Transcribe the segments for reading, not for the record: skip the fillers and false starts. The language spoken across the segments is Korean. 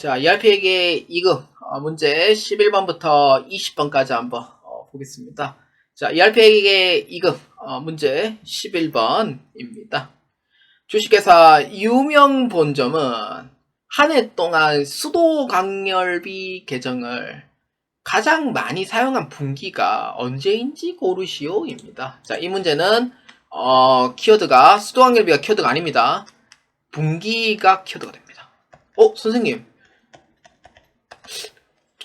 자, ERP에게 2급 문제 11번부터 20번까지 한번 보겠습니다. 자, ERP에게 2급 문제 11번입니다. 주식회사 유명 본점은 한 해 동안 수도 강렬비 계정을 가장 많이 사용한 분기가 언제인지 고르시오입니다. 자, 이 문제는 키워드가 수도 강렬비가 키워드가 아닙니다. 분기가 키워드가 됩니다. 선생님,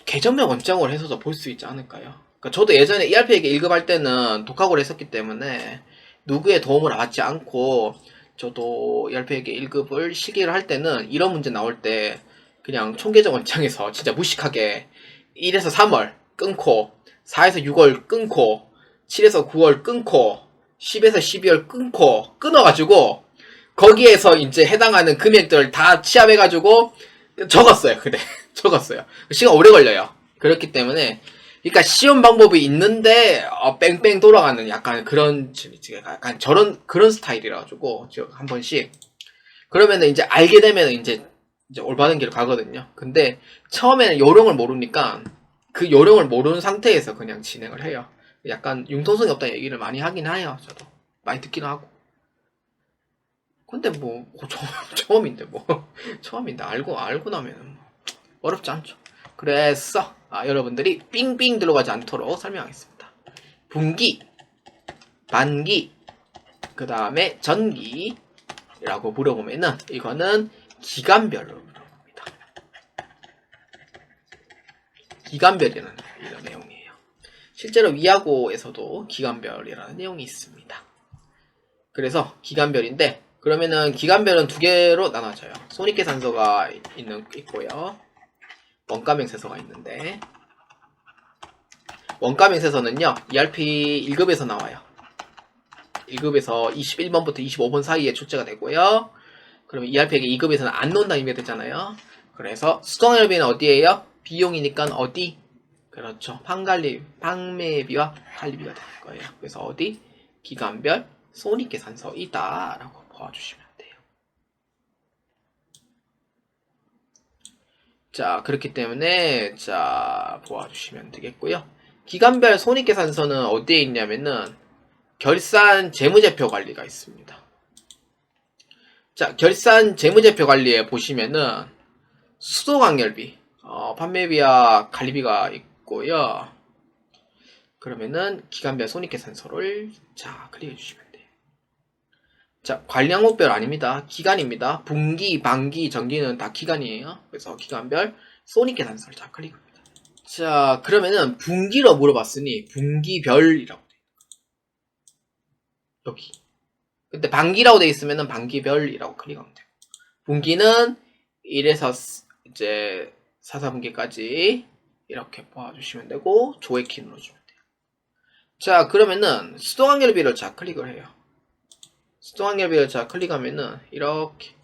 계정명 원장으로 해서도 볼 수 있지 않을까요? 그러니까 저도 예전에 ERP에게 1급 할 때는 독학을 했었기 때문에 누구의 도움을 받지 않고 저도 ERP에게 1급을 실기를 할 때는 이런 문제 나올 때 그냥 총계정 원장에서 진짜 무식하게 1에서 3월 끊고 4에서 6월 끊고 7에서 9월 끊고 10에서 12월 끊어가지고 거기에서 이제 해당하는 금액들 다 취합해가지고 적었어요. 그때 적었어요. 시간 오래 걸려요. 그렇기 때문에 그러니까 쉬운 방법이 있는데 뺑뺑 돌아가는 약간 그런 약간 저런 그런 스타일이라 가지고 한 번씩 그러면은 이제 알게 되면 이제 올바른 길을 가거든요. 근데 처음에는 요령을 모르니까 그 요령을 모르는 상태에서 그냥 진행을 해요. 약간 융통성이 없다는 얘기를 많이 하긴 해요. 저도 많이 듣기는 하고. 근데 뭐 처음인데 처음인데 알고 나면은 어렵지 않죠. 그래서 여러분들이 삥삥 들어가지 않도록 설명하겠습니다. 분기, 반기, 그 다음에 전기라고 물어보면은 이거는 기간별로 물어봅니다. 기간별이라는 이런 내용이에요. 실제로 위하고에서도 기간별이라는 내용이 있습니다. 그래서 기간별인데 그러면은 기간별은 두 개로 나눠져요. 손익계산서가 있고요. 원가명세서가 있는데 원가명세서는요 ERP 1급에서 나와요. 1급에서 21번부터 25번 사이에 출제가 되고요. 그러면 ERP에게 2급에서는 안 넣는다 의미가 되잖아요. 그래서 수동활비는 어디에요? 비용이니까 어디? 그렇죠. 판매비와 관리비가 될 거예요. 그래서 어디? 기간별 손익계산서이다 라고 봐주시면 돼요. 자, 그렇기 때문에 자 보아주시면 되겠고요. 기간별 손익계산서는 어디에 있냐면은 결산 재무제표 관리가 있습니다. 자, 결산 재무제표 관리에 보시면은 수도강렬비, 판매비와 관리비가 있고요. 그러면은 기간별 손익계산서를 자 클릭해 주시면 돼요. 자, 관리 항목별 아닙니다. 기간입니다. 분기, 반기, 정기는 다 기간이에요. 그래서 기간별 손익계산서를 자 클릭합니다. 자, 그러면은 분기로 물어봤으니 분기별이라고 돼요. 여기. 근데 반기라고 돼 있으면은 반기별이라고 클릭하면 돼요. 분기는 1에서 이제 4, 4분기까지 이렇게 봐주시면 되고 조회키 눌러주면 돼요. 자, 그러면은 수동항렬비를 자 클릭을 해요. 수동항렬비를 자 클릭하면은 이렇게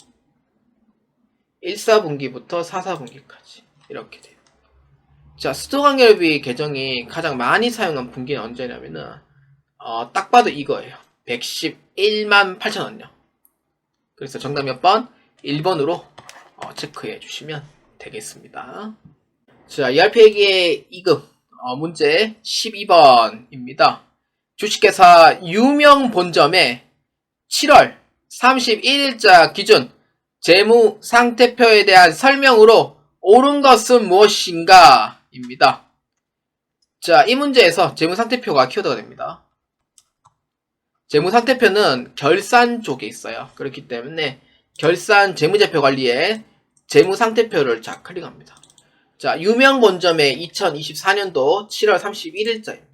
1, 4분기부터 4, 4분기까지 이렇게 돼요. 자, 수동항렬비 계정이 가장 많이 사용한 분기는 언제냐면은 딱 봐도 이거예요. 111만 8천원요. 그래서 정답 몇 번? 1번으로 체크해 주시면 되겠습니다. 자, ERP에게 2급 문제 12번입니다. 주식회사 유명 본점의 7월 31일자 기준 재무 상태표에 대한 설명으로 옳은 것은 무엇인가? 입니다. 자, 이 문제에서 재무 상태표가 키워드가 됩니다. 재무 상태표는 결산 쪽에 있어요. 그렇기 때문에 결산 재무제표 관리에 재무 상태표를 자 클릭합니다. 자, 유명 본점의 2024년도 7월 31일자입니다.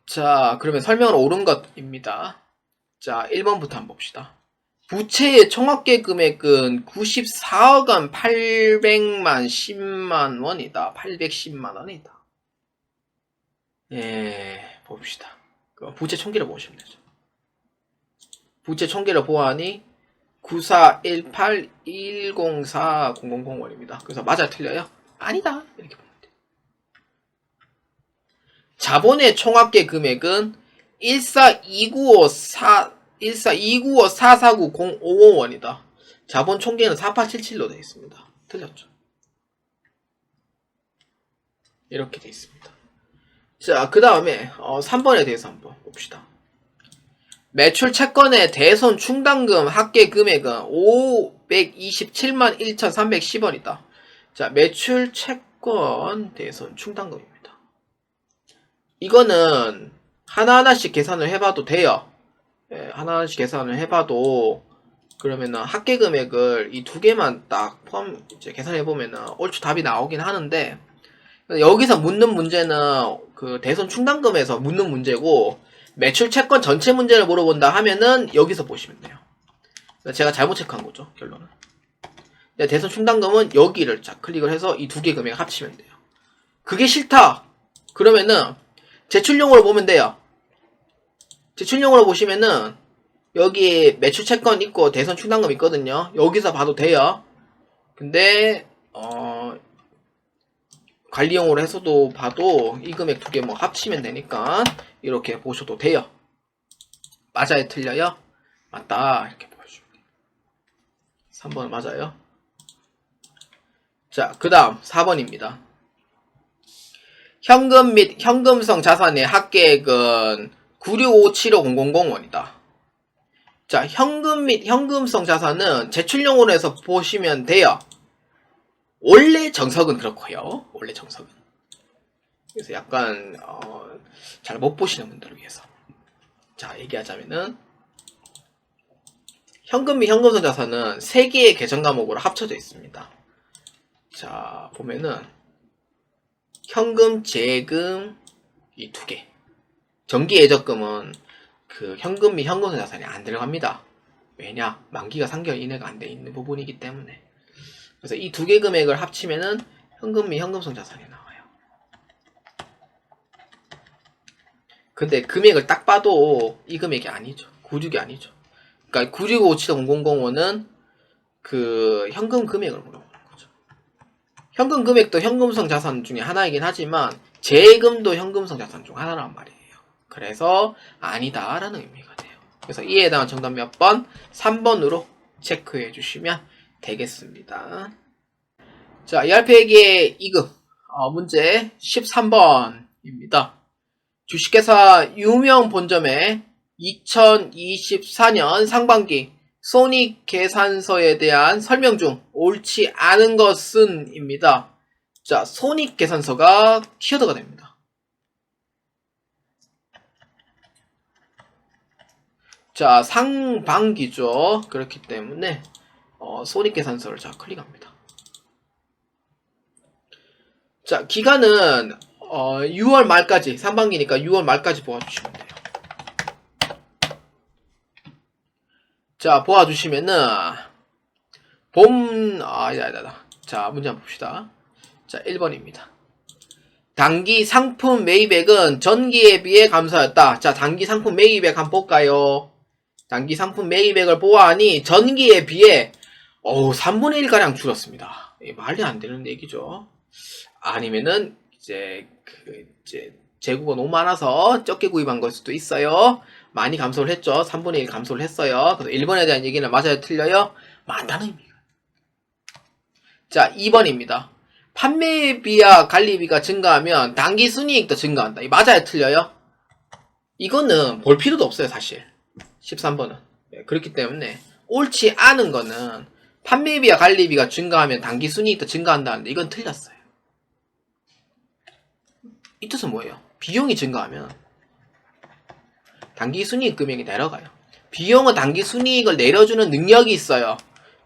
자, 그러면 설명은 옳은 것입니다. 자, 1번부터 한번 봅시다. 부채의 총합계 금액은 94억 원 800만 10만 원이다. 810만 원이다. 예, 봅시다. 부채 총계를 보시면 되죠. 부채 총계를 보아하니 9418104000원입니다. 그래서 맞아 틀려요? 아니다. 이렇게 보면 돼요. 자본의 총합계 금액은 142954 142954490551이다. 자본 총계는 4877로 되어 있습니다. 틀렸죠. 이렇게 되어 있습니다. 자, 그 다음에 3번에 대해서 한번 봅시다. 매출 채권의 대손 충당금 합계 금액은 527만 1,310원이다. 자, 매출 채권 대손 충당금입니다. 이거는 하나하나씩 계산을 해봐도 돼요. 예, 하나하나씩 계산을 해봐도 그러면은 합계 금액을 이 두 개만 딱 포함 이제 계산해보면은 얼추 답이 나오긴 하는데, 여기서 묻는 문제는 그 대손 충당금에서 묻는 문제고, 매출 채권 전체 문제를 물어본다 하면은 여기서 보시면 돼요. 제가 잘못 체크한 거죠, 결론은. 대손 충당금은 여기를 자 클릭을 해서 이 두 개 금액 합치면 돼요. 그게 싫다 그러면은 제출용으로 보면 돼요. 제출용으로 보시면은 여기 매출 채권 있고 대손 충당금 있거든요. 여기서 봐도 돼요. 근데 관리용으로 해서도 봐도 이 금액 두 개 뭐 합치면 되니까 이렇게 보셔도 돼요. 맞아요? 틀려요? 맞다. 이렇게 보여주면 돼요. 3번 맞아요. 자, 그 다음 4번입니다. 현금 및 현금성 자산의 합계액은 9657500원이다. 자, 현금 및 현금성 자산은 제출용으로 해서 보시면 돼요. 원래 정석은 그렇고요. 원래 정석은. 그래서 약간 잘 못 보시는 분들을 위해서. 자, 얘기하자면은 현금 및 현금성 자산은 3개의 계정 과목으로 합쳐져 있습니다. 자, 보면은 현금, 재금 이 두 개. 정기 예적금은 그 현금 및 현금성 자산이 안 들어갑니다. 왜냐? 만기가 3개월 이내가 안 돼 있는 부분이기 때문에. 그래서 이 두 개 금액을 합치면은 현금 및 현금성 자산이 나와요. 근데 금액을 딱 봐도 이 금액이 아니죠. 96이 아니죠. 그러니까 9657500원은 그 현금 금액을 물어보는 거죠. 현금 금액도 현금성 자산 중에 하나이긴 하지만 재금도 현금성 자산 중 하나란 말이에요. 그래서 아니다 라는 의미가 돼요. 그래서 이에 해당한 정답 몇 번? 3번으로 체크해 주시면 되겠습니다. 자, ERP회계 2급 문제 13번입니다. 주식회사 유명 본점의 2024년 상반기 손익계산서에 대한 설명 중 옳지 않은 것은 입니다. 자, 손익계산서가 키워드가 됩니다. 자, 상반기죠. 그렇기 때문에 손익계산서를 자 클릭합니다. 자, 기간은 6월 말까지, 상반기니까 6월 말까지 보아주시면 돼요. 자, 보아주시면은 자, 문제 한번 봅시다. 자, 1번입니다. 단기 상품 매입액은 전기에 비해 감소하였다. 자, 단기 상품 매입액 한번 볼까요? 단기 상품 매입액을 보아하니 전기에 비해 3분의 1가량 줄었습니다. 말이 안 되는 얘기죠. 아니면은 이제 재고가 너무 많아서 적게 구입한 걸 수도 있어요. 많이 감소를 했죠. 3분의 1 감소를 했어요. 그래서 1번에 대한 얘기는 맞아요? 틀려요? 맞다는 의미가. 자, 2번입니다. 판매비와 관리비가 증가하면 단기 순이익도 증가한다. 맞아요? 틀려요? 이거는 볼 필요도 없어요, 사실. 13번은. 그렇기 때문에 옳지 않은 거는 판매비와 관리비가 증가하면 단기 순이익도 증가한다는데 이건 틀렸어요. 이 뜻은 뭐예요? 비용이 증가하면 단기 순이익 금액이 내려가요. 비용은 단기 순이익을 내려주는 능력이 있어요.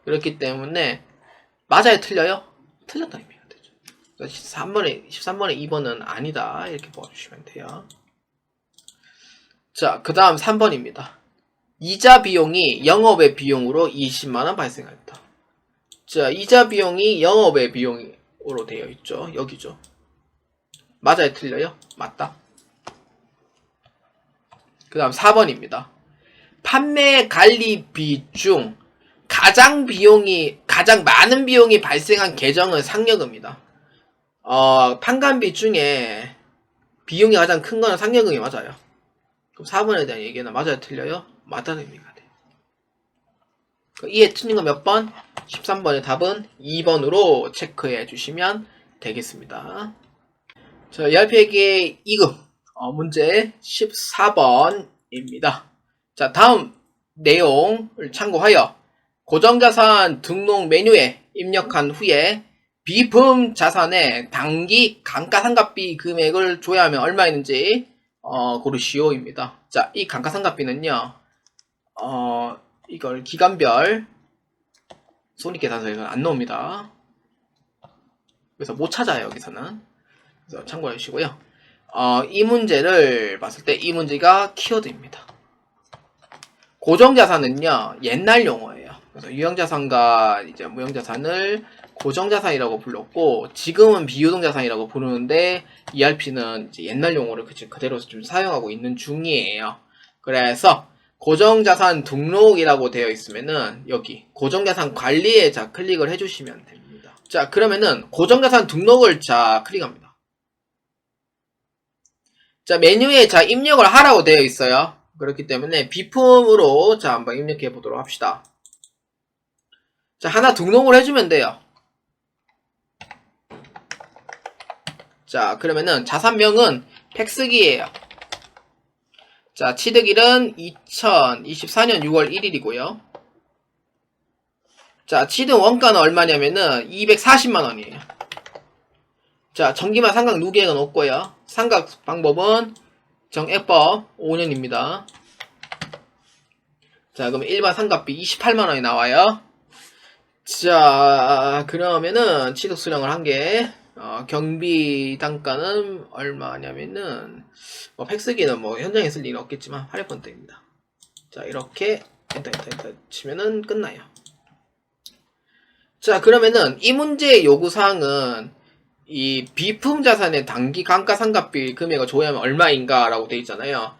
그렇기 때문에 맞아요? 틀려요? 틀렸다는 의미가 되죠. 13번에 2번은 아니다. 이렇게 보아주시면 돼요. 자, 그 다음 3번입니다. 이자 비용이 영업의 비용으로 20만원 발생했다. 자, 이자 비용이 영업의 비용으로 되어 있죠. 여기죠. 맞아요? 틀려요? 맞다. 그 다음 4번입니다. 판매 관리비 중 가장 많은 비용이 발생한 계정은 상여금이다. 판관비 중에 비용이 가장 큰 거는 상여금이 맞아요. 그럼 4번에 대한 얘기는 맞아요? 틀려요? 맞다는 의미가 이에 틀린 거 몇 번? 13번의 답은 2번으로 체크해 주시면 되겠습니다. 자, ERP회계 2급 문제 14번입니다. 자, 다음 내용을 참고하여 고정자산 등록 메뉴에 입력한 후에 비품 자산의 단기 감가상각비 금액을 조회하면 얼마였는지 고르시오입니다. 자, 이 감가상각비는요, 이걸 기간별 손익계산서에서는 안 나옵니다. 그래서 못 찾아요, 여기서는. 그래서 참고해 주시고요. 이 문제를 봤을 때 이 문제가 키워드입니다. 고정자산은요, 옛날 용어예요. 그래서 유형자산과 이제 무형자산을 고정자산이라고 불렀고, 지금은 비유동자산이라고 부르는데, ERP는 이제 옛날 용어를 그대로 좀 사용하고 있는 중이에요. 그래서, 고정자산 등록이라고 되어 있으면은, 여기, 고정자산 관리에 자, 클릭을 해주시면 됩니다. 자, 그러면은, 고정자산 등록을 자, 클릭합니다. 자, 메뉴에 자, 입력을 하라고 되어 있어요. 그렇기 때문에, 비품으로 자, 한번 입력해 보도록 합시다. 자, 하나 등록을 해주면 돼요. 자, 그러면은 자산명은 팩스기예요. 자, 취득일은 2024년 6월 1일이고요. 자, 취득 원가는 얼마냐면은 240만원이에요. 자, 정기만 상각 누계액은 없고요. 상각 방법은 정액법 5년입니다. 자, 그럼 일반 상각비 28만원이 나와요. 자, 그러면은 취득 수령을 한 게 경비 단가는 얼마냐면은 팩스기는 현장에 쓸 일은 없겠지만 800번대입니다. 자, 이렇게 엔터 치면은 끝나요. 자, 그러면은 이 문제의 요구사항은 이 비품 자산의 단기 감가상각비 금액을 조회하면 얼마인가 라고 되어 있잖아요.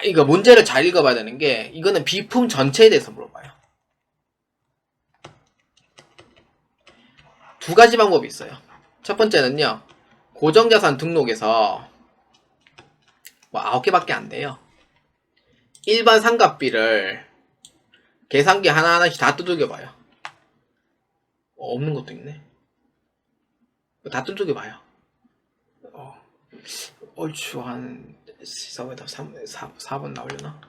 이거 문제를 잘 읽어봐야 되는 게, 이거는 비품 전체에 대해서 물어봐요. 두 가지 방법이 있어요. 첫 번째는요, 고정자산 등록에서 9개밖에 안 돼요. 일반 상각비를 계산기 하나하나씩 다 두들겨봐요. 없는 것도 있네. 다 두들겨봐요. 얼추 한 4번 나오려나?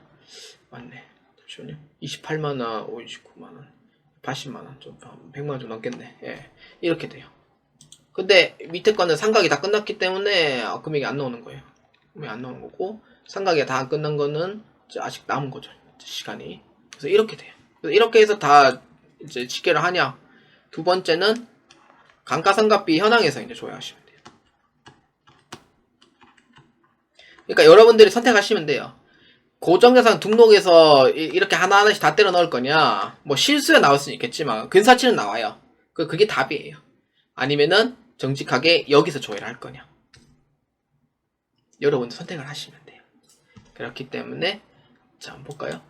맞네. 잠시만요. 28만원, 59만원, 80만원, 좀 100만원 좀 넘겠네. 예, 이렇게 돼요. 근데 밑에 거는 상각이 다 끝났기 때문에 금액이 안 나오는 거예요. 금액이 안 나오는 거고, 상각이 다 끝난 거는 아직 남은 거죠. 시간이. 그래서 이렇게 돼요. 그래서 이렇게 해서 다 이제 집계를 하냐. 두 번째는 감가상각비 현황에서 이제 조회하시면 돼요. 그러니까 여러분들이 선택하시면 돼요. 고정자산 등록에서 이렇게 하나하나씩 다 때려 넣을 거냐, 실수가 나올 수는 있겠지만 근사치는 나와요. 그게 답이에요. 아니면은 정직하게 여기서 조회를 할 거냐. 여러분들 선택을 하시면 돼요. 그렇기 때문에 자, 한번 볼까요?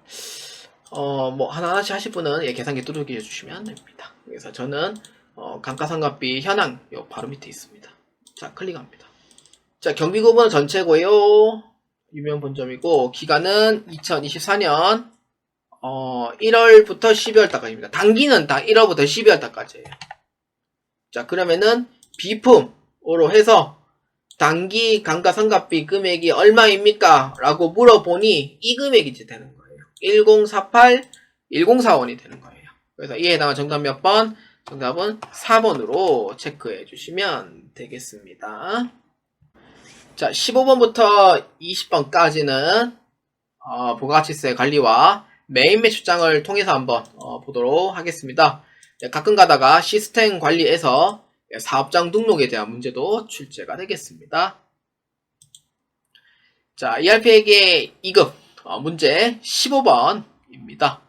하나하나씩 하실 분은 계산기 두들겨 주시면 됩니다. 그래서 저는 감가상각비 현황 요 바로 밑에 있습니다. 자, 클릭합니다. 자, 경비구분은 전체고요. 유명 본점이고, 기간은 2024년 1월부터 12월달까지입니다. 단기는 다 1월부터 12월달까지예요. 자, 그러면은 비품으로 해서 단기 감가상각비 금액이 얼마입니까? 라고 물어보니 이 금액이 이제 되는 거예요. 1048, 1041이 되는 거예요. 그래서 이에 해당한 정답 몇 번? 정답은 4번으로 체크해 주시면 되겠습니다. 자, 15번부터 20번까지는 부가가치세 관리와 메인 매출장을 통해서 한번 보도록 하겠습니다. 가끔 가다가 시스템 관리에서 사업장 등록에 대한 문제도 출제가 되겠습니다. 자, ERP회계 2급 문제 15번입니다.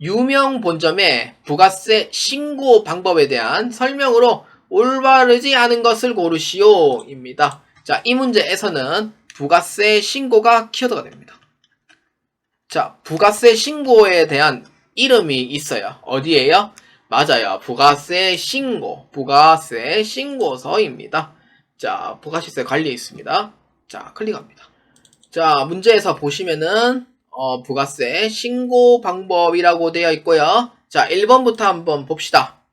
유명 본점의 부가세 신고 방법에 대한 설명으로 올바르지 않은 것을 고르시오입니다. 자, 이 문제에서는 부가세 신고가 키워드가 됩니다. 자, 부가세 신고에 대한 이름이 있어요. 어디에요? 맞아요. 부가세 신고, 부가세 신고서입니다. 자, 부가시세 관리에 있습니다. 자, 클릭합니다. 자, 문제에서 보시면은 부가세 신고 방법이라고 되어 있고요. 자, 1번부터 한번 봅시다.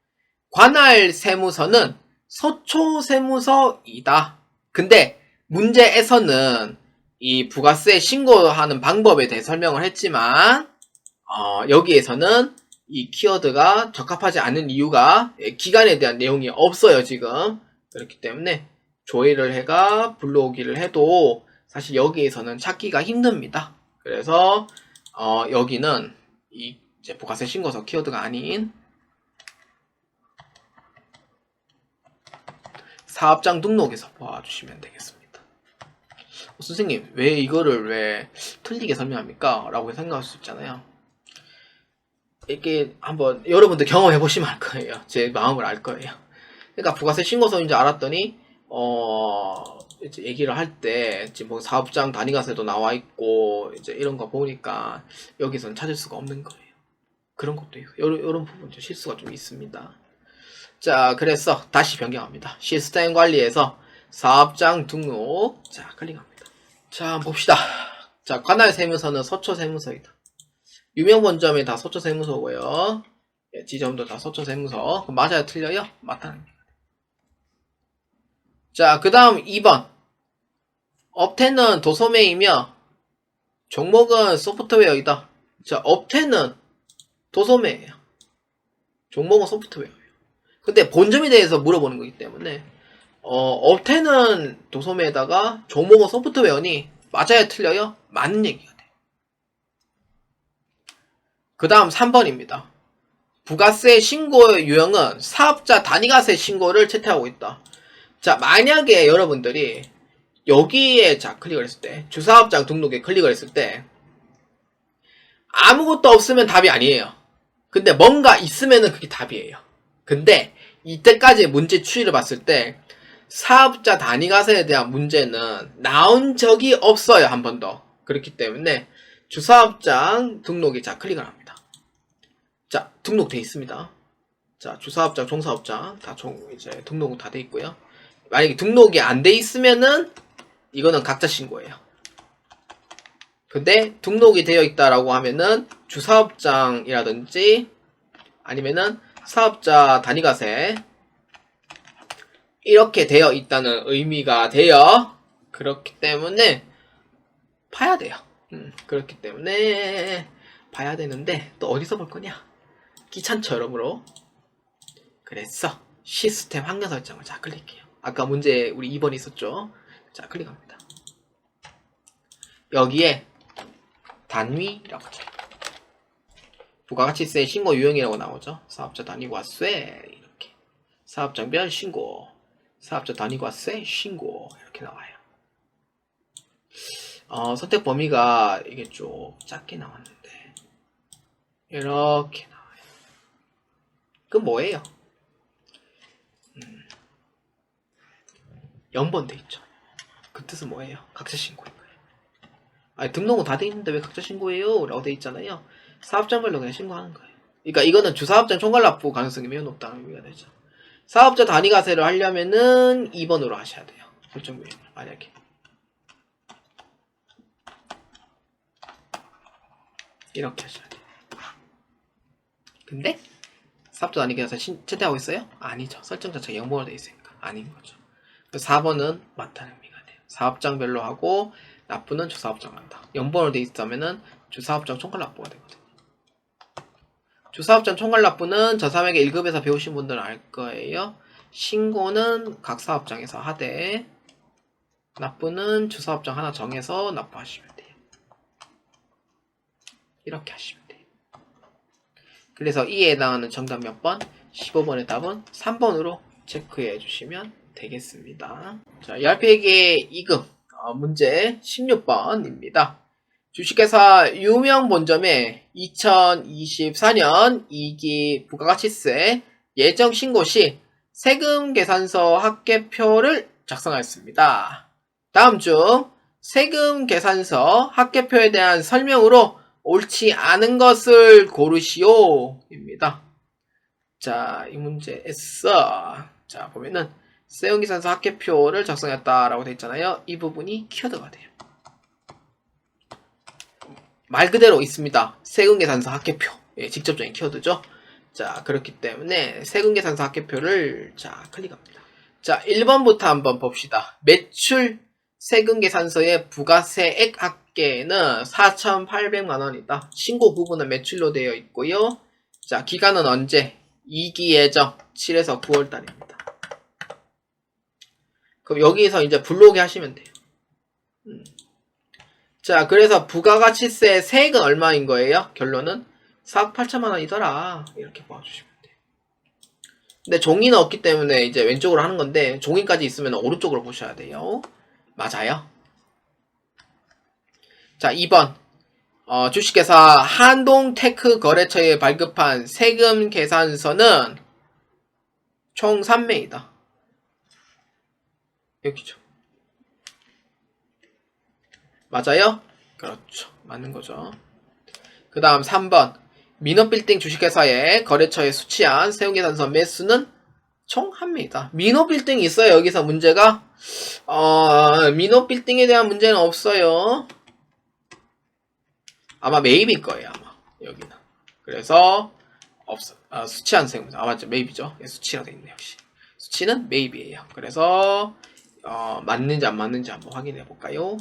관할 세무서는 서초 세무서이다. 근데 문제에서는 이 부가세 신고하는 방법에 대해 설명을 했지만 여기에서는 이 키워드가 적합하지 않은 이유가 기간에 대한 내용이 없어요, 지금. 그렇기 때문에 조회를 해가 불러오기를 해도 사실 여기에서는 찾기가 힘듭니다. 그래서 여기는 이 이제 부가세 신고서 키워드가 아닌 사업장 등록에서 봐주시면 되겠습니다. 선생님, 왜 이거를 왜 틀리게 설명합니까? 라고 생각할 수 있잖아요. 이게 한번 여러분들 경험해 보시면 알 거예요. 제 마음을 알 거예요. 그러니까 부가세 신고서인 줄 알았더니 이제 얘기를 할 때 지금 뭐 사업장 단위가세도 나와 있고 이제 이런 거 보니까 여기서는 찾을 수가 없는 거예요. 그런 것도 있고 이런 부분 좀 실수가 좀 있습니다. 자, 그래서 다시 변경합니다. 시스템 관리에서 사업장 등록. 자, 클릭합니다. 자, 한번 봅시다. 자, 관할 세무서는 서초 세무서이다. 유명 본점이 다 서초 세무서고요. 지점도 다 서초 세무서. 그럼 맞아요, 틀려요? 맞다는. 자, 그 다음 2번. 업태는 도소매이며 종목은 소프트웨어이다. 자, 업태는 도소매예요. 종목은 소프트웨어예요. 근데 본점에 대해서 물어보는 거기 때문에 업태는 도소매에다가 종목은 소프트웨어니 맞아요, 틀려요? 맞는 얘기가 돼요. 그 다음 3번입니다. 부가세 신고 유형은 사업자 단위가세 신고를 채택하고 있다. 자, 만약에 여러분들이 여기에 자 클릭을 했을 때 주사업장 등록에 클릭을 했을 때 아무것도 없으면 답이 아니에요. 근데 뭔가 있으면은 그게 답이에요. 근데 이때까지 문제 추이를 봤을 때 사업자 단위가세에 대한 문제는 나온 적이 없어요. 한 번도. 그렇기 때문에 주사업장 등록에 자 클릭을 합니다. 자, 등록돼 있습니다. 자, 주사업장, 종사업장 다 이제 등록은 다 돼 있고요. 만약에 등록이 안 돼 있으면은 이거는 각자 신고예요. 근데 등록이 되어 있다라고 하면은 주사업장이라든지 아니면은 사업자 단위가세 이렇게 되어 있다는 의미가 돼요. 그렇기 때문에 봐야 돼요. 그렇기 때문에 봐야 되는데 또 어디서 볼 거냐? 귀찮죠, 여러모로. 그래서 시스템 환경 설정을 자 클릭해요. 아까 문제 우리 2번 있었죠? 자, 클릭합니다. 여기에 단위라고 해요. 부가가치세 신고 유형이라고 나오죠. 사업자 단위과세 이렇게 사업장별 신고, 사업자 단위과세 신고 이렇게 나와요. 선택 범위가 이게 좀 작게 나왔는데 이렇게 나와요. 그건 뭐예요? 0번 돼 있죠. 그 뜻은 뭐예요? 각자 신고인 거예요. 아니, 등록은 다 돼 있는데 왜 각자 신고해요? 라고 돼 있잖아요. 사업장별로 그냥 신고하는 거예요. 그러니까 이거는 주사업장 총괄납부 가능성이 매우 높다는 의미가 되죠. 사업자 단위가세를 하려면은 2번으로 하셔야 돼요. 설정 유형을 만약에. 이렇게 하셔야 돼요. 근데 사업자 단위가세 채택하고 있어요? 아니죠. 설정 자체가 0번으로 돼 있으니까 아닌 거죠. 4번은 맞다는 의미가 돼요. 사업장별로 하고 납부는 주사업장 한다. 0번으로 돼 있다면은 주사업장 총괄납부가 되거든요. 주사업장 총괄납부는 저3에게 1급에서 배우신 분들은 알 거예요. 신고는 각 사업장에서 하되 납부는 주사업장 하나 정해서 납부하시면 돼요. 이렇게 하시면 돼요. 그래서 이에 해당하는 정답 몇 번? 15번의 답은 3번으로 체크해 주시면 되겠습니다. 자, ERP에게 2급 문제 16번입니다. 주식회사 유명 본점에 2024년 2기 부가가치세 예정 신고 시 세금 계산서 합계표를 작성하였습니다. 다음 중 세금 계산서 합계표에 대한 설명으로 옳지 않은 것을 고르시오 입니다. 자, 이 문제에서 자 보면은 세금계산서 합계표를 작성했다라고 되어 있잖아요. 이 부분이 키워드가 돼요. 말 그대로 있습니다. 세금계산서 합계표. 예, 직접적인 키워드죠. 자, 그렇기 때문에 세금계산서 합계표를 자, 클릭합니다. 자, 1번부터 한번 봅시다. 매출 세금계산서의 부가세액 합계는 4,800만원이다. 신고 부분은 매출로 되어 있고요. 자, 기간은 언제? 2기 예정 7에서 9월달입니다. 그럼 여기서 이제 불러오게 하시면 돼요. 자, 그래서 부가가치세 세액은 얼마인 거예요? 결론은 4억 8천만 원이더라. 이렇게 봐주시면 돼요. 근데 종이는 없기 때문에 이제 왼쪽으로 하는 건데, 종이까지 있으면 오른쪽으로 보셔야 돼요. 맞아요. 자, 2번. 주식회사 한동테크 거래처에 발급한 세금 계산서는 총 3매이다. 여기죠. 맞아요? 그렇죠. 맞는 거죠. 그 다음 3번. 민호빌딩 주식회사의 거래처에 수취한 세금계산서 매수는 총 1매이다. 민호빌딩이 있어요. 여기서 문제가? 민호빌딩에 대한 문제는 없어요. 아마 매입일 거예요. 아마 여기는. 그래서 수취한 세금계산서. 맞죠. 매입이죠. 수취라고 되어 있네요. 역시. 수취는 매입이에요. 그래서 맞는지 안 맞는지 한번 확인해 볼까요?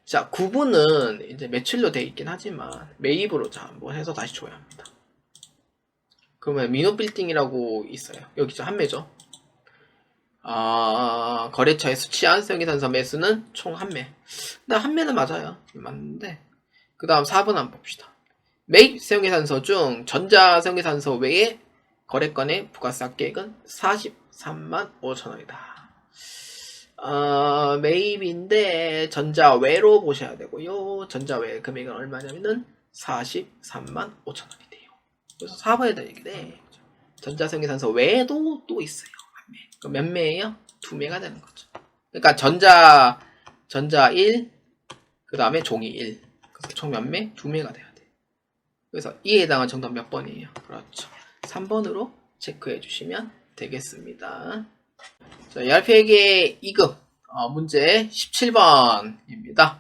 자, 구분은 이제 매출로 되어 있긴 하지만 매입으로 자 한번 해서 다시 줘야 합니다. 그러면 민호빌딩이라고 있어요. 여기죠. 한매죠. 거래처에 수취한 세금계산서 매수는 총 1매. 근데 1매는 맞아요. 맞는데 그 다음 4번 한번 봅시다. 매입 세금계산서 중 전자세금계산서 외에 거래건의 부가세 합계액은 43만 5천원이다. 매입인데 전자외로 보셔야 되고요. 전자외 금액은 얼마냐면은 43만 5천원이 돼요. 그래서 4번에 대한 얘기네. 전자세금계산서 외에도 또 있어요. 한 매. 그럼 몇 매예요? 2매가 되는 거죠. 그러니까 전자 1, 그 다음에 종이 1. 그래서 총 몇 매? 2매가 돼야 돼요. 그래서 이에 해당한 정답 몇 번이에요? 그렇죠. 3번으로 체크해 주시면 되겠습니다. 자, ERP회계 2급 문제 17번입니다.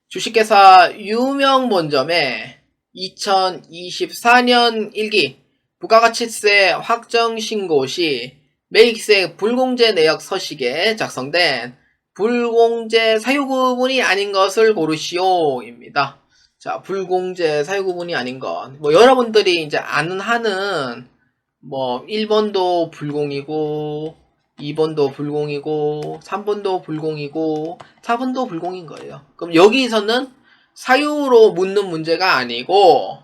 주식회사 유명본점의 2024년 1기 부가가치세 확정신고 시 매입세 불공제 내역 서식에 작성된 불공제 사유구분이 아닌 것을 고르시오 입니다. 자, 불공제 사유구분이 아닌 것. 뭐 여러분들이 이제 아는 한은 뭐 1번도 불공이고 2번도 불공이고 3번도 불공이고 4번도 불공인 거예요. 그럼 여기서는 사유로 묻는 문제가 아니고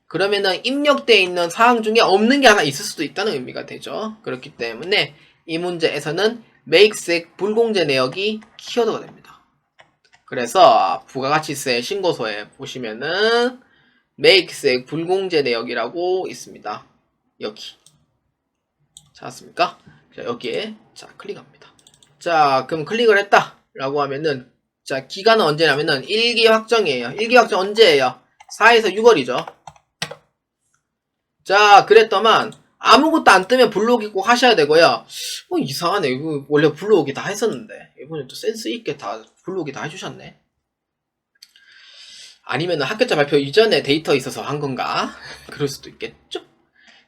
그러면은 입력되어 있는 사항 중에 없는 게 하나 있을 수도 있다는 의미가 되죠. 그렇기 때문에 이 문제에서는 매입세액 불공제 내역이 키워드가 됩니다. 그래서 부가가치세 신고서에 보시면은 매입세액 불공제 내역이라고 있습니다. 여기 찾았습니까? 자, 여기에 자 클릭합니다. 자, 그럼 클릭을 했다 라고 하면은 자, 기간은 언제냐면은 1기 확정이에요. 1기 확정 언제예요? 4에서 6월이죠. 자, 그랬더만 아무것도 안 뜨면 불러오기 꼭 하셔야 되고요. 이상하네. 이거 원래 불러오기 다 했었는데 이번에 또 센스 있게 다 불러오기 다 해주셨네. 아니면은 합격자 발표 이전에 데이터 있어서 한 건가? 그럴 수도 있겠죠?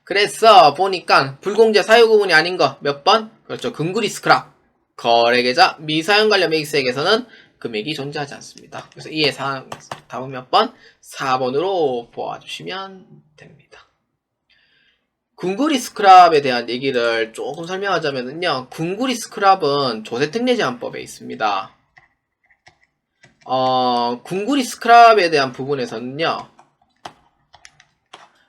그래서 보니까 불공제 사유구분이 아닌 거 몇 번? 그렇죠. 금구리 스크랍. 거래계좌 미사용 관련 매입세액에서는 금액이 존재하지 않습니다. 그래서 이에 사항 답은 몇 번? 4번으로 보아주시면 됩니다. 궁구리 스크랍에 대한 얘기를 조금 설명하자면요. 궁구리 스크랍은 조세특례제한법에 있습니다. 궁구리 스크랍에 대한 부분에서는요.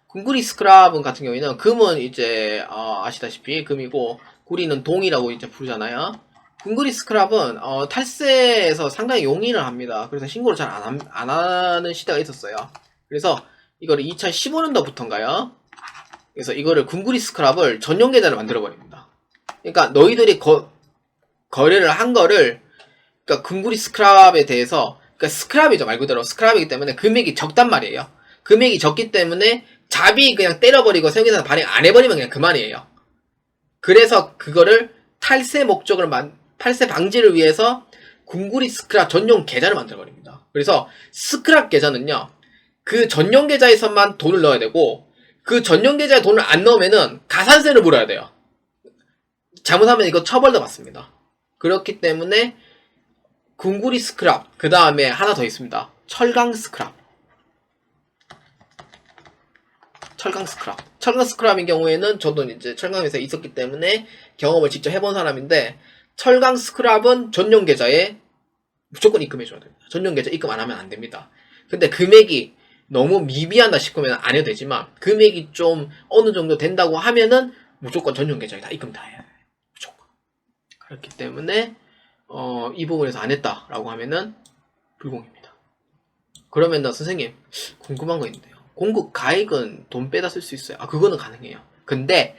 궁구리 스크랍은 같은 경우에는 금은 이제 아시다시피 금이고 구리는 동이라고 이제 부르잖아요. 궁구리 스크랍은 탈세에서 상당히 용이를 합니다. 그래서 신고를 잘 안 하는 시대가 있었어요. 그래서 이거를 2015년도부터인가요? 그래서 이거를 궁구리 스크랍을 전용 계좌를 만들어 버립니다. 그러니까 너희들이 거래를 한 거를 그러니까 궁구리 스크랍에 대해서 그러니까 스크랍이죠. 말 그대로 스크랍이기 때문에 금액이 적단 말이에요. 금액이 적기 때문에 잡이 그냥 때려버리고 세금계산 발행 안 해버리면 그냥 그만이에요. 그래서 그거를 탈세 목적을 탈세 방지를 위해서 궁구리 스크랍 전용 계좌를 만들어버립니다. 그래서 스크랍 계좌는요. 그 전용 계좌에서만 돈을 넣어야 되고 그 전용 계좌에 돈을 안 넣으면은 가산세를 물어야 돼요. 잘못하면 이거 처벌도 받습니다. 그렇기 때문에 궁구리 스크랍, 그 다음에 하나 더 있습니다. 철강 스크랍. 철강 스크랍. 철강 스크랍인 경우에는 저도 이제 철강회사에 있었기 때문에 경험을 직접 해본 사람인데, 철강 스크랍은 전용 계좌에 무조건 입금해줘야 됩니다. 전용 계좌 입금 안 하면 안 됩니다. 근데 금액이 너무 미비하다 싶으면 안 해도 되지만, 금액이 좀 어느 정도 된다고 하면은 무조건 전용 계좌에 다 입금 다 해야 돼요. 무조건. 그렇기 때문에 이 부분에서 안 했다라고 하면은 불공입니다. 그러면은 선생님 궁금한 거 있는데요. 공급 가액은 돈 빼다 쓸 수 있어요? 아, 그거는 가능해요. 근데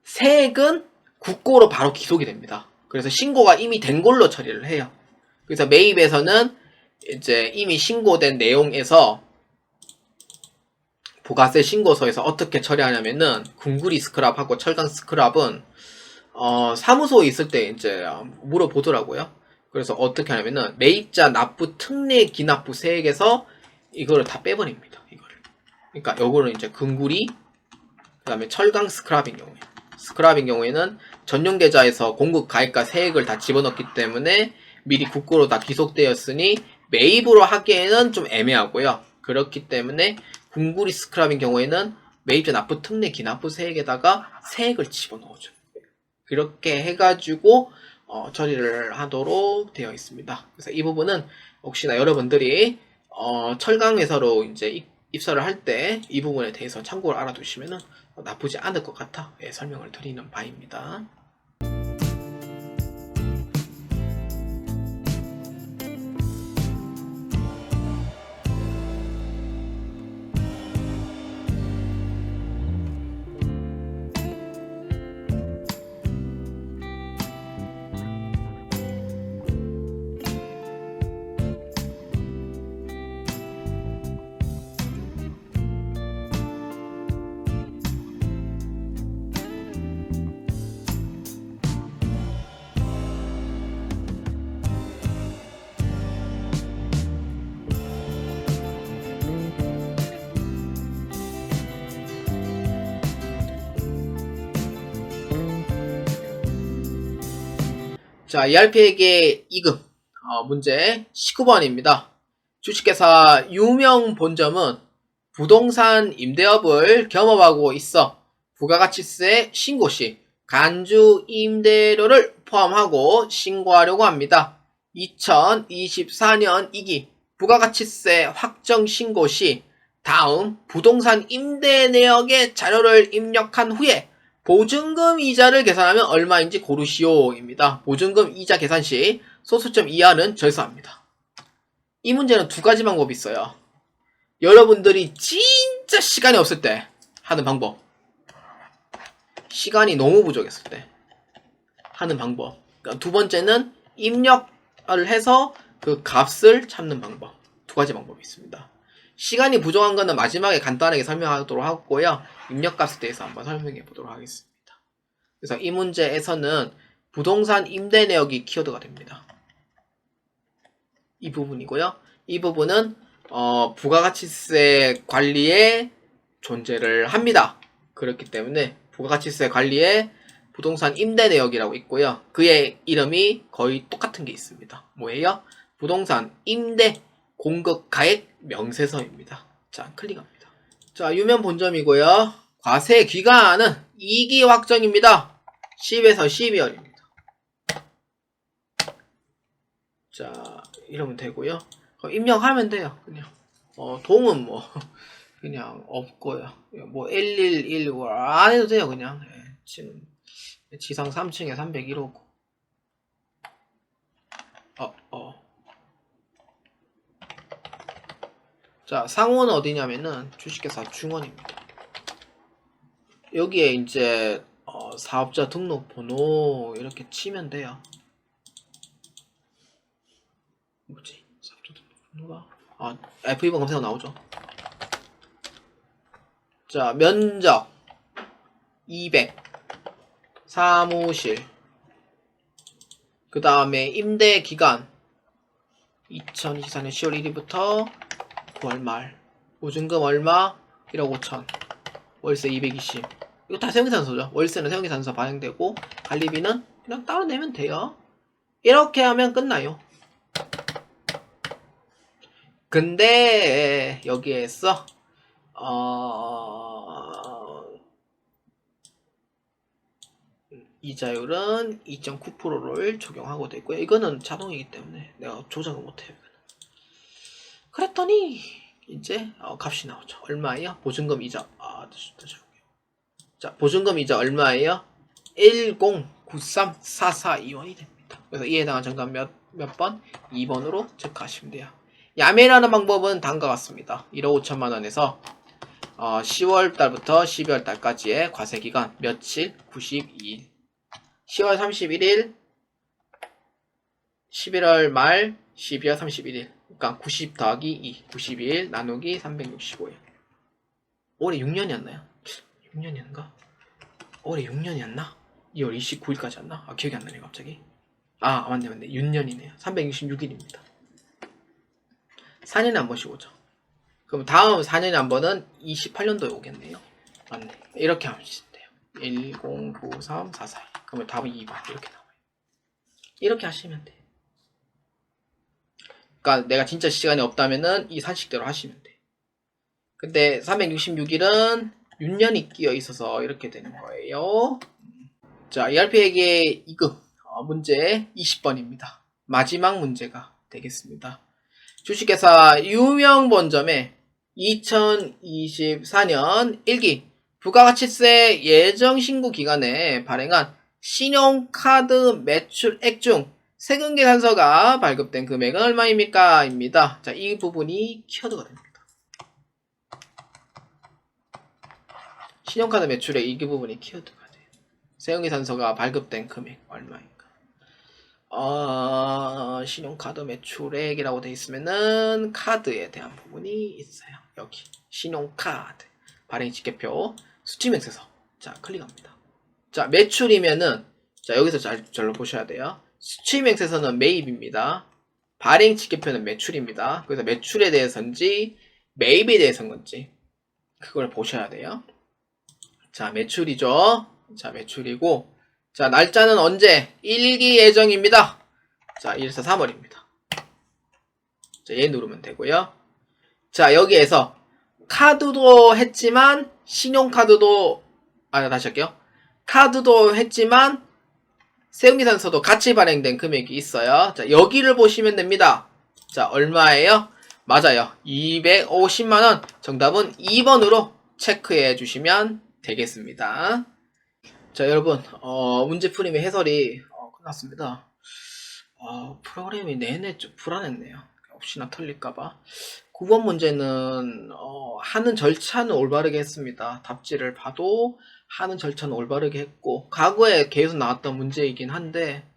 세액은 국고로 바로 기속이 됩니다. 그래서 신고가 이미 된 걸로 처리를 해요. 그래서 매입에서는 이제 이미 신고된 내용에서 부가세 신고서에서 어떻게 처리하냐면은, 궁구리 스크랍하고 철강 스크랍은 사무소에 있을 때 이제 물어보더라고요. 그래서 어떻게 하냐면은 매입자 납부 특례 기납부 세액에서 이거를 다 빼버립니다. 이거를. 그러니까 요거는 이제 궁구리, 그다음에 철강 스크랍인 경우에는 전용 계좌에서 공급 가액과 세액을 다 집어넣기 때문에 미리 국고로 다 기속되었으니 매입으로 하기에는 좀 애매하고요. 그렇기 때문에 궁구리 스크랍인 경우에는 매입자 납부 특례 기납부 세액에다가 세액을 집어넣어줘요. 그렇게 해가지고 처리를 하도록 되어 있습니다. 그래서 이 부분은 혹시나 여러분들이 철강회사로 이제 입사를 할 때 이 부분에 대해서 참고를 알아두시면은 나쁘지 않을 것 같아 설명을 드리는 바입니다. 자, ERP에게 이금 문제 19번입니다. 주식회사 유명 본점은 부동산 임대업을 겸업하고 있어 부가가치세 신고 시 간주 임대료를 포함하고 신고하려고 합니다. 2024년 2기 부가가치세 확정 신고 시 다음 부동산 임대 내역의 자료를 입력한 후에 보증금 이자를 계산하면 얼마인지 고르시오입니다. 보증금 이자 계산 시 소수점 이하는 절수합니다. 이 문제는 두 가지 방법이 있어요. 여러분들이 진짜 시간이 없을 때 하는 방법, 시간이 너무 부족했을 때 하는 방법. 그러니까 두 번째는 입력을 해서 그 값을 찾는 방법. 두 가지 방법이 있습니다. 시간이 부족한 거는 마지막에 간단하게 설명하도록 하고요. 입력값에 대해서 한번 설명해 보도록 하겠습니다. 그래서 이 문제에서는 부동산 임대 내역이 키워드가 됩니다. 이 부분이고요. 이 부분은 부가가치세 관리에 존재를 합니다. 그렇기 때문에 부가가치세 관리에 부동산 임대 내역이라고 있고요. 그의 이름이 거의 똑같은 게 있습니다. 뭐예요? 부동산 임대 공급 가액 명세서입니다. 자, 클릭합니다. 자, 유면 본점이고요. 과세 기간은 2기 확정입니다. 10에서 12월입니다. 자, 이러면 되고요. 입력하면 돼요. 그냥 동은 뭐 그냥 없고요. 뭐 111 안 해도 돼요. 그냥 지금 지상 3층에 301호고. 자, 상호는 어디냐면은 주식회사 중원입니다. 여기에 이제 사업자 등록번호 이렇게 치면 돼요. 뭐지? 사업자 등록번호가 F2번 검색어 나오죠. 자, 면적 200, 사무실, 그 다음에 임대 기간 2024년 10월 1일부터 9월 말, 보증금 얼마? 1억 5천. 월세 220. 이거 다 세용기산서죠. 월세는 세용기산서 반영되고 관리비는 그냥 따로 내면 돼요. 이렇게 하면 끝나요. 근데 여기에서 이자율은 2.9%를 적용하고 되고요. 이거는 자동이기 때문에 내가 조작을 못해요. 그랬더니 이제 값이 나오죠. 얼마예요? 보증금 이자. 자, 보증금 이자 얼마예요? 10934421원이 됩니다. 그래서 이에 해당한 정답 몇 번? 2번으로 체크하시면 돼요. 야매라는 방법은 다음과 같습니다. 1억 5천만 원에서 10월 달부터 12월 달까지의 과세 기간 며칠? 92일. 10월 31일, 11월 말, 12월 31일. 그러니까 90 더하기 2, 92일 나누기 365일. 올해 6년이었나요? 6년이었는가? 올해 6년이었나? 2월 29일까지였나? 기억이 안 나네 갑자기. 맞네. 6년이네요. 366일입니다. 4년에 한 번씩 오죠. 그럼 다음 4년에 한 번은 28년도에 오겠네요. 맞네. 이렇게 하면 돼요. 109344. 그러면 답은 2번 이렇게 나와요. 이렇게 하시면 돼요. 그러니까 내가 진짜 시간이 없다면은 이 산식대로 하시면 돼요. 근데 366일은 6년이 끼어 있어서 이렇게 되는 거예요. 자, ERP에게 2급 문제 20번입니다. 마지막 문제가 되겠습니다. 주식회사 유명본점에 2024년 1기 부가가치세 예정 신고 기간에 발행한 신용카드 매출액 중 세금계산서가 발급된 금액은 얼마입니까? 입니다. 자, 이 부분이 키워드가 됩니다. 신용카드 매출액 이 부분이 키워드가 돼요. 세금계산서가 발급된 금액 얼마인가? 신용카드 매출액이라고 되어 있으면은 카드에 대한 부분이 있어요. 여기 신용카드 발행직계표 수치명세서. 자, 클릭합니다. 자, 매출이면은 자, 여기서 잘 보셔야 돼요. 수치명세서는 매입입니다. 발행직계표는 매출입니다. 그래서 매출에 대해서인지 매입에 대해서인지 그걸 보셔야 돼요. 자, 매출이죠. 자, 매출이고 자, 날짜는 언제? 1기 예정입니다. 자, 1사 3월입니다. 자, 얘 누르면 되고요. 자, 여기에서 카드도 했지만 신용카드도 다시 할게요. 카드도 했지만 세금계산서도 같이 발행된 금액이 있어요. 자, 여기를 보시면 됩니다. 자, 얼마예요? 맞아요. 250만원. 정답은 2번으로 체크해 주시면 되겠습니다. 자, 여러분, 문제풀이의 해설이 끝났습니다. 프로그램이 내내 좀 불안했네요. 혹시나 틀릴까봐. 9번 문제는 하는 절차는 올바르게 했습니다. 답지를 봐도 하는 절차는 올바르게 했고 과거에 계속 나왔던 문제이긴 한데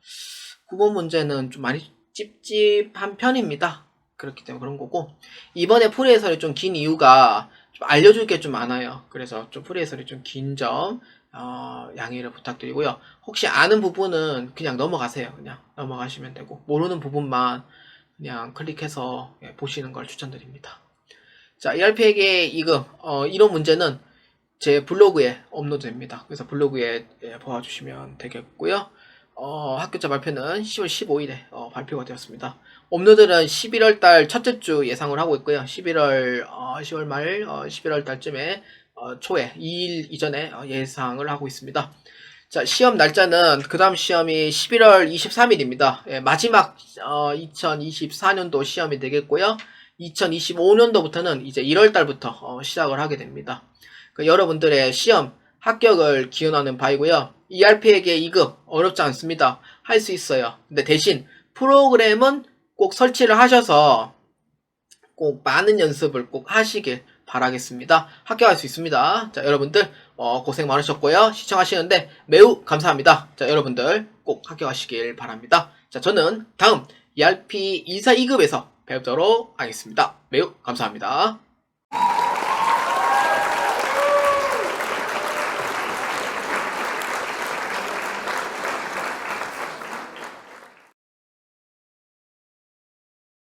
9번 문제는 좀 많이 찝찝한 편입니다. 그렇기 때문에 그런 거고 이번에 풀이 해설이 좀 긴 이유가 좀 알려줄 게 좀 많아요. 그래서 좀 풀이 해설이 좀 긴 점 양해를 부탁드리고요. 혹시 아는 부분은 그냥 넘어가세요. 그냥 넘어가시면 되고 모르는 부분만 그냥 클릭해서 보시는 걸 추천드립니다. 자, ERP에게 2급 이런 문제는 제 블로그에 업로드됩니다. 그래서 블로그에 보아주시면 되겠고요. 학교자 발표는 10월 15일에 발표가 되었습니다. 업로드는 11월달 첫째 주 예상을 하고 있고요. 10월 말 11월 달쯤에 초에 2일 이전에 예상을 하고 있습니다. 자, 시험 날짜는 그 다음 시험이 11월 23일입니다. 마지막 2024년도 시험이 되겠고요. 2025년도부터는 이제 1월달부터 시작을 하게 됩니다. 여러분들의 시험 합격을 기원하는 바이고요. ERP에게 2급 어렵지 않습니다. 할 수 있어요. 근데 대신 프로그램은 꼭 설치를 하셔서 꼭 많은 연습을 꼭 하시길 바라겠습니다. 합격할 수 있습니다. 자, 여러분들 고생 많으셨고요. 시청하시는데 매우 감사합니다. 자, 여러분들 꼭 합격하시길 바랍니다. 자, 저는 다음 ERP 1사 2급에서 뵙도록 하겠습니다. 매우 감사합니다.